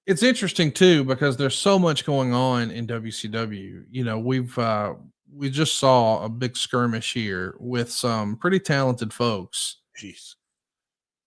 It's interesting too because there's so much going on in WCW. We just saw a big skirmish here with some pretty talented folks, Jeez.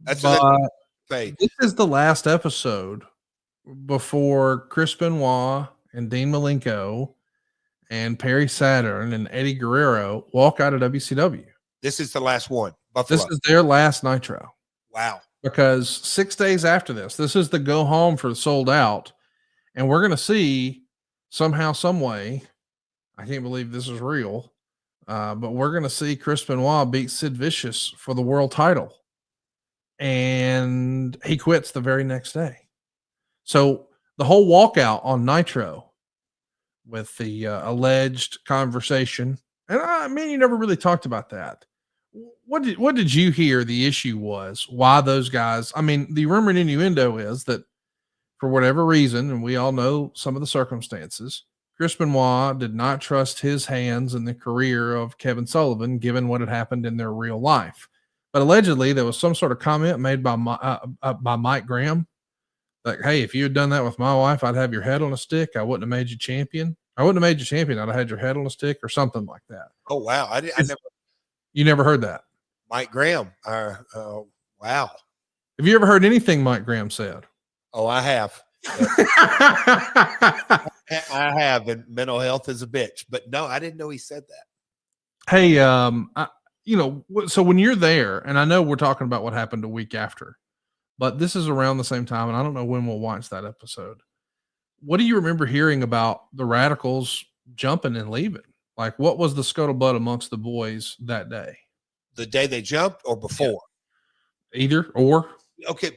That's but say. this is the last episode before Chris Benoit and Dean Malenko and Perry Saturn and Eddie Guerrero walk out of WCW. This is the last one. This Buffalo. is their last Nitro. Wow. Because 6 days after this is the go home for the Sold Out. And we're going to see somehow, some way, I can't believe this is real, but we're going to see Chris Benoit beat Sid Vicious for the world title. And he quits the very next day. So the whole walkout on Nitro with the alleged conversation, and I mean, you never really talked about that. What did you hear the issue was? Why those guys? I mean, the rumor and innuendo is that for whatever reason, and we all know some of the circumstances, Chris Benoit did not trust his hands in the career of Kevin Sullivan, given what had happened in their real life. But allegedly, there was some sort of comment made by Mike Graham, like, "Hey, if you had done that with my wife, I'd have your head on a stick. I wouldn't have made you champion. I wouldn't have made you champion. I'd have had your head on a stick," or something like that. Oh wow! I never. You never heard that, Mike Graham. Wow. Have you ever heard anything Mike Graham said? Oh, I have. I have, and mental health is a bitch. But no, I didn't know he said that. Hey, so when you're there, and I know we're talking about what happened a week after, but this is around the same time, and I don't know when we'll watch that episode. What do you remember hearing about the Radicalz jumping and leaving? Like, what was the scuttlebutt amongst the boys that day? The day they jumped or before? Yeah. Either or. Okay,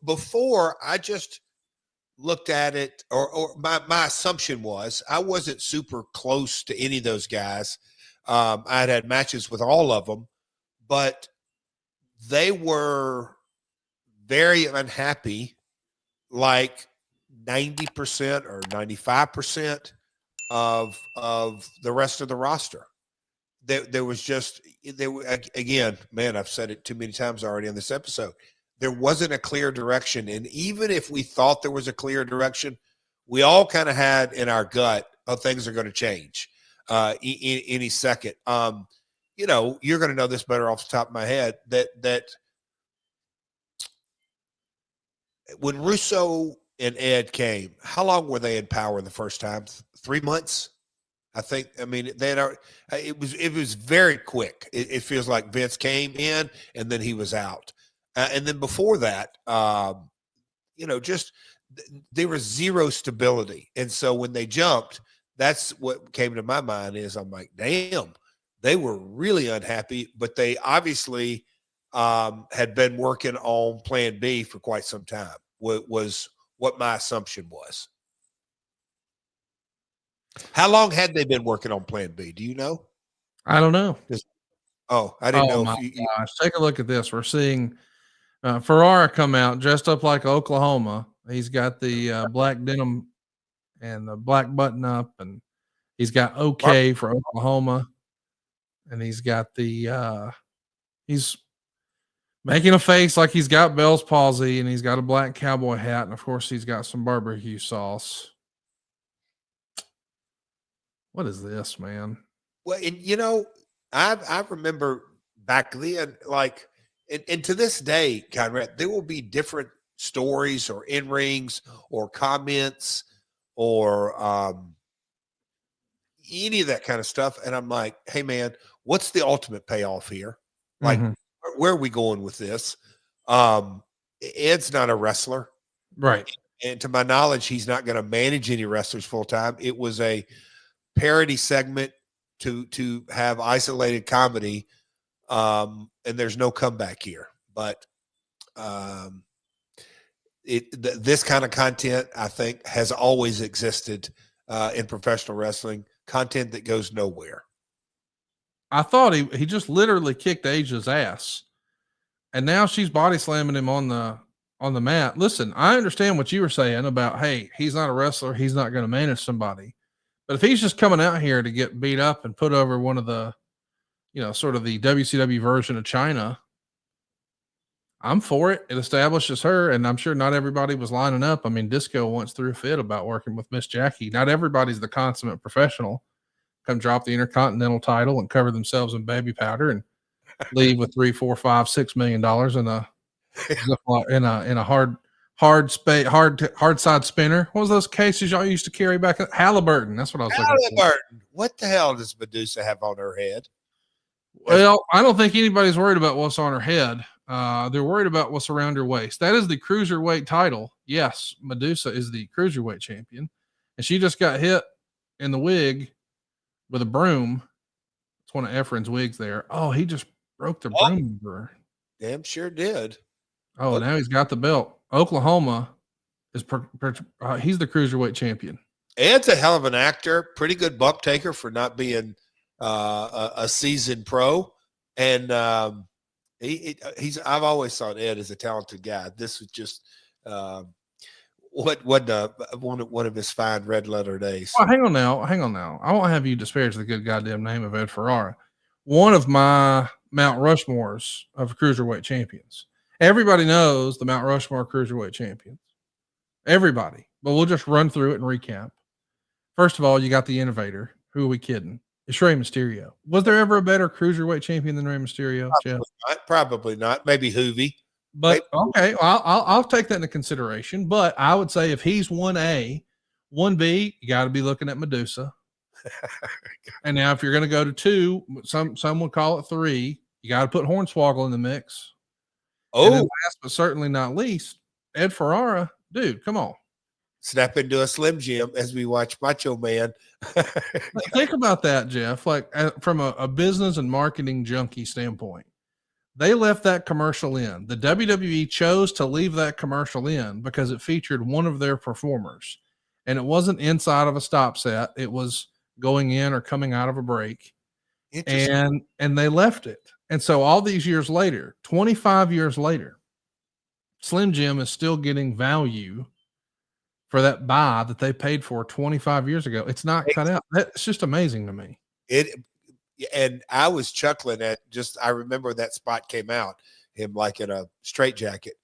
before I just looked at it, or my assumption was I wasn't super close to any of those guys. I'd had matches with all of them, but they were very unhappy, like 90% or 95% of the rest of the roster. There was just, again, man, I've said it too many times already on this episode. There wasn't a clear direction. And even if we thought there was a clear direction, we all kind of had in our gut, oh, things are going to change any second. You're going to know this better off the top of my head, that when Russo and Ed came, how long were they in power the first time? 3 months? I think. I mean, it was very quick. It feels like Vince came in and then he was out. And then before that, just there was zero stability. And so when they jumped, that's what came to my mind is I'm like, damn, they were really unhappy, but they obviously had been working on plan B for quite some time, was what my assumption was. How long had they been working on plan B? Do you know? I don't know. I didn't know. My gosh. Take a look at this. We're seeing Ferrara come out dressed up like Oklahoma. He's got the black denim and the black button up, and he's got OK for Oklahoma. And he's got he's making a face like he's got Bell's palsy, and he's got a black cowboy hat. And of course he's got some barbecue sauce. What is this, man? Well, and I remember back then, like, and to this day, Conrad, there will be different stories or in rings or comments or any of that kind of stuff. And I'm like, hey man, what's the ultimate payoff here? Like, where are we going with this? Ed's not a wrestler. Right. And to my knowledge, he's not going to manage any wrestlers full time. It was a parody segment to have isolated comedy, and there's no comeback here. But this kind of content, I think, has always existed in professional wrestling. Content that goes nowhere. I thought he just literally kicked Asia's ass, and now she's body slamming him on the mat. Listen, I understand what you were saying about, hey, he's not a wrestler, he's not going to manage somebody. But if he's just coming out here to get beat up and put over one of the, sort of the WCW version of China, I'm for it. It establishes her, and I'm sure not everybody was lining up. I mean, Disco once threw a fit about working with Miss Jackie. Not everybody's the consummate professional. Come drop the Intercontinental title and cover themselves in baby powder and leave with $3, $4, $5, $6 million in a hard side spinner. What was those cases y'all used to carry back? Halliburton. That's what I was looking for. Halliburton. What the hell does Medusa have on her head? Well, I don't think anybody's worried about what's on her head. They're worried about what's around her waist. That is the cruiserweight title. Yes, Medusa is the cruiserweight champion, and she just got hit in the wig with a broom. It's one of Efren's wigs there. Oh, he just broke the broom over her. Damn sure did. Oh, now he's got the belt. Oklahoma is he's the cruiserweight champion. Ed's a hell of an actor. Pretty good bump taker for not being a seasoned pro, and he's. I've always thought Ed is a talented guy. This was just one of his fine red letter days. Well, hang on now. I won't have you disparage the good goddamn name of Ed Ferrara. One of my Mount Rushmores of cruiserweight champions. Everybody knows the Mount Rushmore cruiserweight champions. Everybody. But we'll just run through it and recap. First of all, you got the innovator. Who are we kidding? It's Rey Mysterio. Was there ever a better cruiserweight champion than Rey Mysterio, Jeff? Probably not. Maybe Hoovy. But okay, well, I'll take that into consideration. But I would say if he's 1A, 1B, you got to be looking at Medusa. And now if you're going to go to 2, some would call it 3, you got to put Hornswoggle in the mix. Oh, and then last but certainly not least, Ed Ferrara. Dude, come on. Snap into a Slim Jim as we watch Macho Man. Think about that, Jeff. Like from a business and marketing junkie standpoint, they left that commercial in. The WWE chose to leave that commercial in because it featured one of their performers, and it wasn't inside of a stop set. It was going in or coming out of a break, and they left it. And so all these years later, 25 years later, Slim Jim is still getting value for that buy that they paid for 25 years ago. It's not cut out. It's just amazing to me. And I was chuckling at I remember that spot came out, him like in a straitjacket.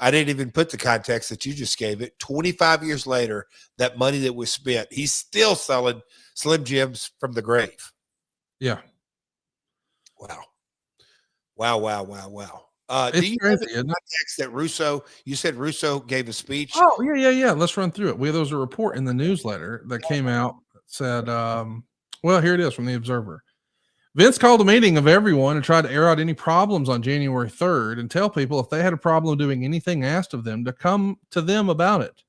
I didn't even put the context that you just gave it. 25 years later, that money that was spent, he's still selling Slim Jims from the grave. Yeah. Wow. It's do you crazy, have the context that Russo, you said Russo gave a speech? Oh, yeah. Let's run through it. There was a report in the newsletter that came out that said, well, here it is from the Observer. Vince called a meeting of everyone and tried to air out any problems on January 3rd and tell people if they had a problem doing anything asked of them to come to them about it,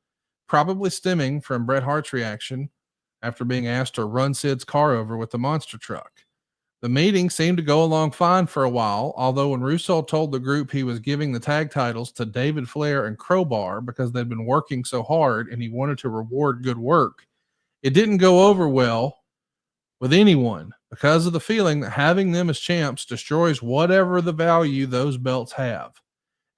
probably stemming from Bret Hart's reaction after being asked to run Sid's car over with the monster truck. The meeting seemed to go along fine for a while, although when Russo told the group he was giving the tag titles to David Flair and Crowbar because they'd been working so hard and he wanted to reward good work, it didn't go over well with anyone because of the feeling that having them as champs destroys whatever the value those belts have.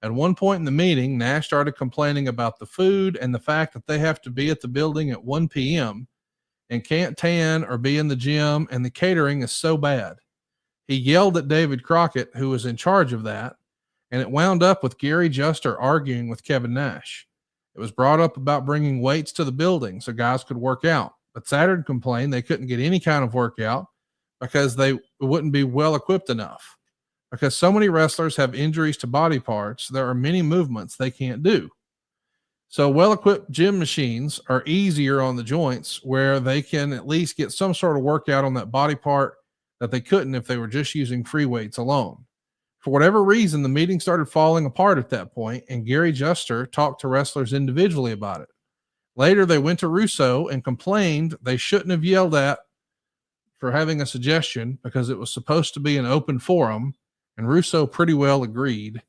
At one point in the meeting, Nash started complaining about the food and the fact that they have to be at the building at 1 p.m. and can't tan or be in the gym, and the catering is so bad. He yelled at David Crockett, who was in charge of that, and it wound up with Gary Juster arguing with Kevin Nash. It was brought up about bringing weights to the building so guys could work out, but Saturn complained they couldn't get any kind of workout because they wouldn't be well equipped enough. Because so many wrestlers have injuries to body parts, there are many movements they can't do. So well-equipped gym machines are easier on the joints where they can at least get some sort of workout on that body part that they couldn't if they were just using free weights alone. For whatever reason, the meeting started falling apart at that point, and Gary Juster talked to wrestlers individually about it. Later, they went to Russo and complained they shouldn't have yelled at for having a suggestion because it was supposed to be an open forum, and Russo pretty well agreed.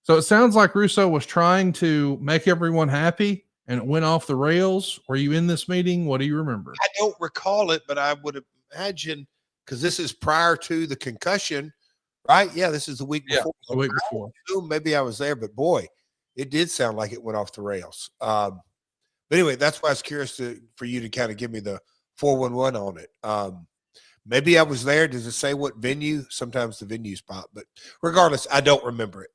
So it sounds like Russo was trying to make everyone happy, and it went off the rails. Were you in this meeting? What do you remember? I don't recall it, but I would imagine because this is prior to the concussion, right? Yeah, this is the week before. The week before. Maybe I was there, but boy, it did sound like it went off the rails. But anyway, that's why I was curious for you to kind of give me the 411 on it. Maybe I was there. Does it say what venue? Sometimes the venue spot, but regardless, I don't remember it.